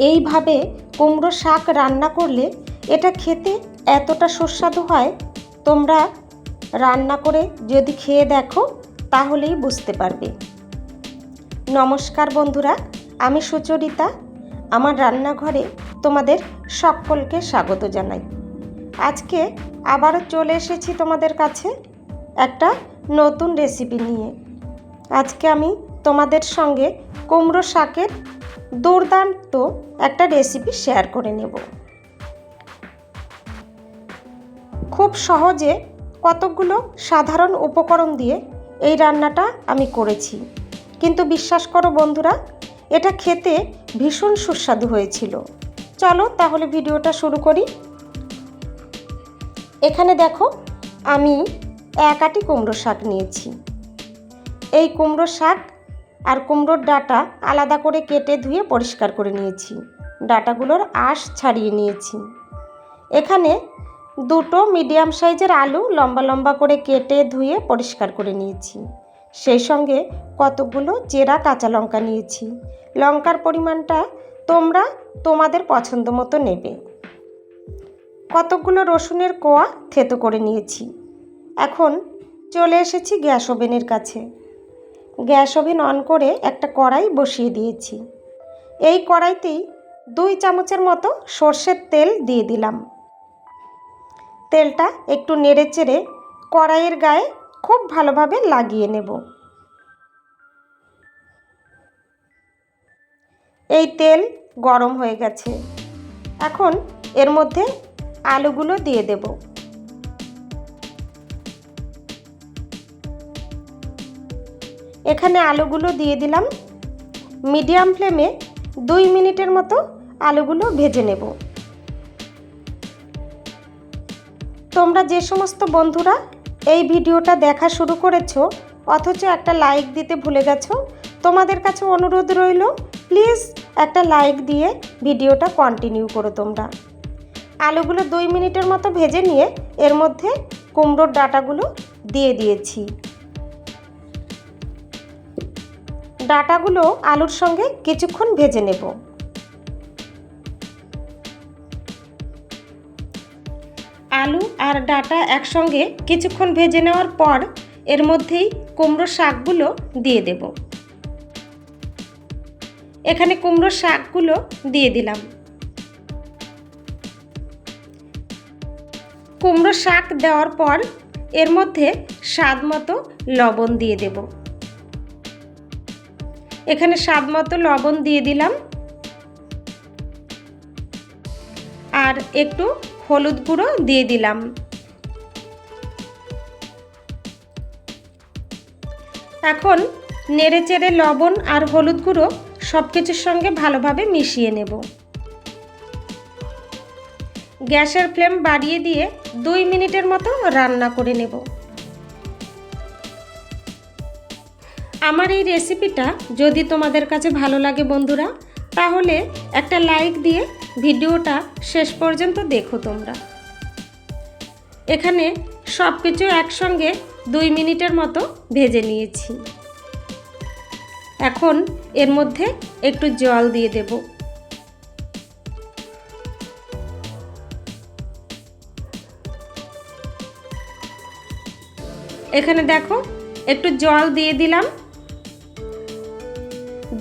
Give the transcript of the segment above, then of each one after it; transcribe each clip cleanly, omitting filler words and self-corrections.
এইভাবে কুমড়ো শাক রান্না করলে এটা খেতে এতটা সুস্বাদু হয়, তোমরা রান্না করে যদি খেয়ে দেখো তাহলেই বুঝতে পারবে। নমস্কার বন্ধুরা, আমি সুচরিতা। আমার রান্নাঘরে তোমাদের সকলকে স্বাগত জানাই। আজকে আবারও চলে এসেছি তোমাদের কাছে একটা নতুন রেসিপি নিয়ে। আজকে আমি তোমাদের সঙ্গে কুমড়ো শাকের দুর্দান্ত একটা রেসিপি শেয়ার করে নেব। খুব সহজে কতগুলো সাধারণ উপকরণ দিয়ে এই রান্নাটা আমি করেছি, কিন্তু বিশ্বাস করো বন্ধুরা, এটা খেতে ভীষণ সুস্বাদু হয়েছিল। চলো তাহলে ভিডিওটা শুরু করি। এখানে দেখো, আমি এক আটি কুমড়ো শাক নিয়েছি। এই কুমড়ো শাক আর কুমড়োর ডাঁটা আলাদা করে কেটে ধুয়ে পরিষ্কার করে নিয়েছি। ডাঁটাগুলোর আঁশ ছাড়িয়ে নিয়েছি। এখানে দুটো মিডিয়াম সাইজের আলু লম্বা লম্বা করে কেটে ধুয়ে পরিষ্কার করে নিয়েছি। সেই সঙ্গে কতগুলো চেরা কাঁচা লঙ্কা নিয়েছি। লঙ্কার পরিমাণটা তোমরা তোমাদের পছন্দ মতো নেবে। কতগুলো রসুনের কোয়া থেতো করে নিয়েছি। এখন চলে এসেছি গ্যাস ওভেনের কাছে। গ্যাস ওভেন অন করে একটা কড়াই বসিয়ে দিয়েছি। এই কড়াইতেই 2 চামচের মতো সর্ষের তেল দিয়ে দিলাম। তেলটা একটু নেড়ে চেড়ে কড়াইয়ের গায়ে খুব ভালোভাবে লাগিয়ে নেব। এই তেল গরম হয়ে গেছে। এখন এর মধ্যে আলুগুলো দিয়ে দেব। এখানে আলুগুলো দিয়ে দিলাম। মিডিয়াম ফ্লেমে 2 মিনিটের মতো আলুগুলো ভেজে নেব। তোমরা যে সমস্ত বন্ধুরা এই ভিডিওটা দেখা শুরু করেছো অথচ একটা লাইক দিতে ভুলে গেছো, তোমাদের কাছে অনুরোধ রইল, প্লিজ একটা লাইক দিয়ে ভিডিওটা কন্টিনিউ করো তোমরা। আলুগুলো 2 মিনিটের মতো ভেজে নিয়ে এর মধ্যে কুমড়োর ডাঁটাগুলো দিয়ে দিয়েছি। ডাঁটাগুলো আলুর সঙ্গে কিছুক্ষণ ভেজে নেব। আলু আর ডাঁটা একসঙ্গে কিছুক্ষণ ভেজে নেওয়ার পর এর মধ্যেই কুমড়ো শাকগুলো দিয়ে দেব। এখানে কুমড়ো শাকগুলো দিয়ে দিলাম। কুমড়ো শাক দেওয়ার পর এর মধ্যে স্বাদ মতো লবণ দিয়ে দেব। এখানে স্বাদ মতো লবণ দিয়ে দিলাম আর একটু হলুদ গুঁড়ো দিয়ে দিলাম। এখন নেড়ে চেড়ে লবণ আর হলুদ গুঁড়ো সব কিছুর সঙ্গে ভালোভাবে মিশিয়ে নেব। গ্যাসের ফ্লেম বাড়িয়ে দিয়ে 2 মিনিটের মতো রান্না করে নেব। আমার এই রেসিপিটা যদি তোমাদের কাছে ভালো লাগে বন্ধুরা, তাহলে একটা লাইক দিয়ে ভিডিওটা শেষ পর্যন্ত দেখো তোমরা। এখানে সব কিছু একসঙ্গে 2 মিনিটের মতো ভেজে নিয়েছি। এখন এর মধ্যে একটু জল দিয়ে দেব। এখানে দেখো, একটু জল দিয়ে দিলাম।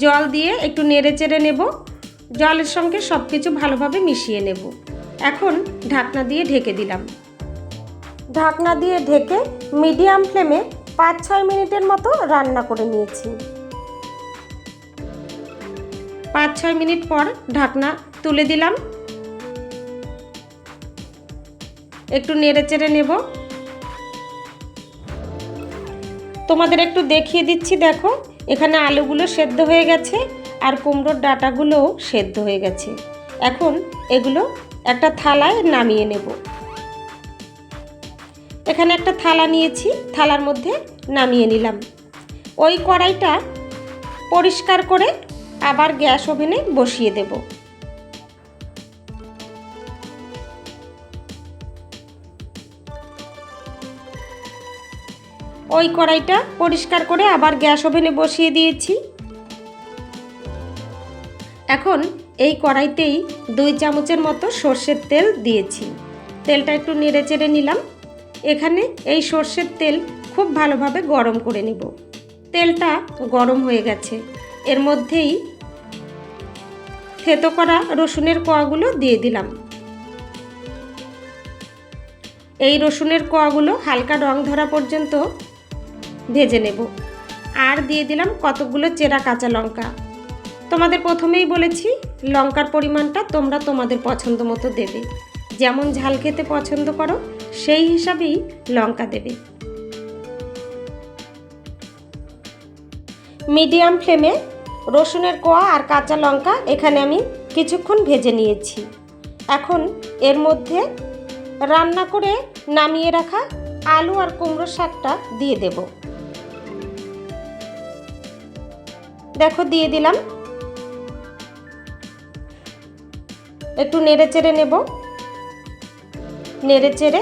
জল দিয়ে একটু নেড়ে চেড়ে নেব। জলের সঙ্গে সব কিছু ভালোভাবে মিশিয়ে নেব। এখন ঢাকনা দিয়ে ঢেকে দিলাম। ঢাকনা দিয়ে ঢেকে মিডিয়াম ফ্লেমে 5-6 মিনিটের মতো রান্না করে নিয়েছি। 5-6 মিনিট পর ঢাকনা তুলে দিলাম। একটু নেড়ে চেড়ে নেব। তোমাদের একটু দেখিয়ে দিচ্ছি, দেখো এখানে আলুগুলো সেদ্ধ হয়ে গেছে আর কুমড়োর ডাঁটাগুলোও সেদ্ধ হয়ে গেছে। এখন এগুলো একটা থালায় নামিয়ে নেব। এখানে একটা থালা নিয়েছি, থালার মধ্যে নামিয়ে নিলাম। ওই কড়াইটা পরিষ্কার করে আবার গ্যাস ওভেনে বসিয়ে দেব। ওই কড়াইটা পরিষ্কার করে আবার গ্যাস ওভেনে বসিয়ে দিয়েছি। এখন এই কড়াইতেই 2 চামচের মতো সর্ষের তেল দিয়েছি। তেলটা একটু নেড়ে চেড়ে নিলাম। এখানে এই সর্ষের তেল খুব ভালোভাবে গরম করে নেব। তেলটা গরম হয়ে গেছে। এর মধ্যেই থেতো করা রসুনের কোয়াগুলো দিয়ে দিলাম। এই রসুনের কোয়াগুলো হালকা রং ধরা পর্যন্ত ভেজে নেব। আর দিয়ে দিলাম কতগুলো চেরা কাঁচা লঙ্কা। তোমাদের প্রথমেই বলেছি লঙ্কার পরিমাণটা তোমরা তোমাদের পছন্দ মতো দেবে। যেমন ঝাল খেতে পছন্দ করো সেই হিসাবেই লঙ্কা দেবে। মিডিয়াম ফ্লেমে রসুনের কোয়া আর কাঁচা লঙ্কা এখানে আমি কিছুক্ষণ ভেজে নিয়েছি। এখন এর মধ্যে রান্না করে নামিয়ে রাখা আলু আর কুমড়োর শাকটা দিয়ে দেব। দেখো দিয়ে দিলাম। একটু নেড়ে চেড়ে নেব। নেড়ে চেড়ে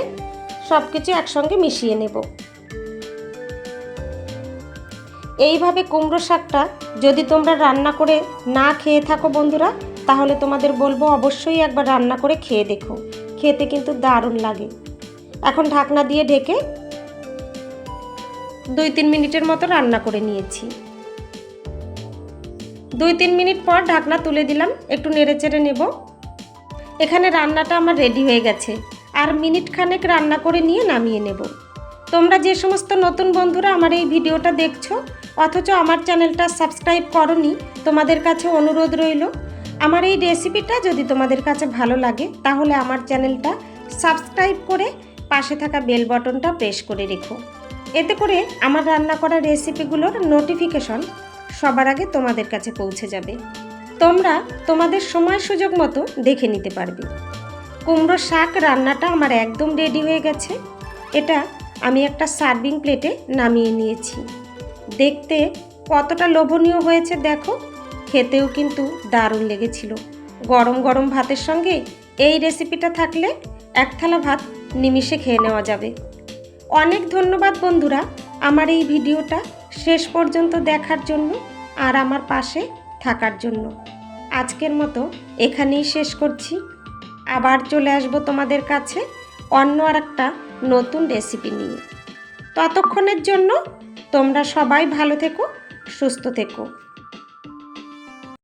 সব কিছু একসঙ্গে মিশিয়ে নেব। এইভাবে কুমড়ো শাকটা যদি তোমরা রান্না করে না খেয়ে থাকো বন্ধুরা, তাহলে তোমাদের বলবো অবশ্যই একবার রান্না করে খেয়ে দেখো। খেতে কিন্তু দারুণ লাগে। এখন ঢাকনা দিয়ে ঢেকে 2-3 মিনিটের মতো রান্না করে নিয়েছি। 2-3 মিনিট পর ঢাকনা তুলে দিলাম। একটু নেড়ে চেড়ে নেব। এখানে রান্নাটা আমার রেডি হয়ে গেছে। আর মিনিট খানেক রান্না করে নিয়ে নামিয়ে নেব। তোমরা যে সমস্ত নতুন বন্ধুরা আমার এই ভিডিওটা দেখছো অথচ আমার চ্যানেলটা সাবস্ক্রাইব করোনি, তোমাদের কাছে অনুরোধ রইল আমার এই রেসিপিটা যদি তোমাদের কাছে ভালো লাগে তাহলে আমার চ্যানেলটা সাবস্ক্রাইব করে পাশে থাকা বেল বাটনটা প্রেস করে রেখো। এতে করে আমার রান্না করা রেসিপিগুলোর নোটিফিকেশন সবার আগে তোমাদের কাছে পৌঁছে যাবে। তোমরা তোমাদের সময় সুযোগ মতো দেখে নিতে পারবে। কুমড়ো শাক রান্নাটা আমার একদম রেডি হয়ে গেছে। এটা আমি একটা সার্ভিং প্লেটে নামিয়ে নিয়েছি। দেখতে কতটা লোভনীয় হয়েছে দেখো। খেতেও কিন্তু দারুণ লেগেছিল। গরম গরম ভাতের সঙ্গে এই রেসিপিটা থাকলে এক থালা ভাত নিমিষে খেয়ে নেওয়া যাবে। অনেক ধন্যবাদ বন্ধুরা আমার এই ভিডিওটা শেষ পর্যন্ত দেখার জন্য আর আমার পাশে থাকার জন্য। আজকের মতো এখানেই শেষ করছি। আবার চলে আসবো তোমাদের কাছে অন্য আর একটা নতুন রেসিপি নিয়ে। ততক্ষণের জন্য তোমরা সবাই ভালো থেকো, সুস্থ থেকো।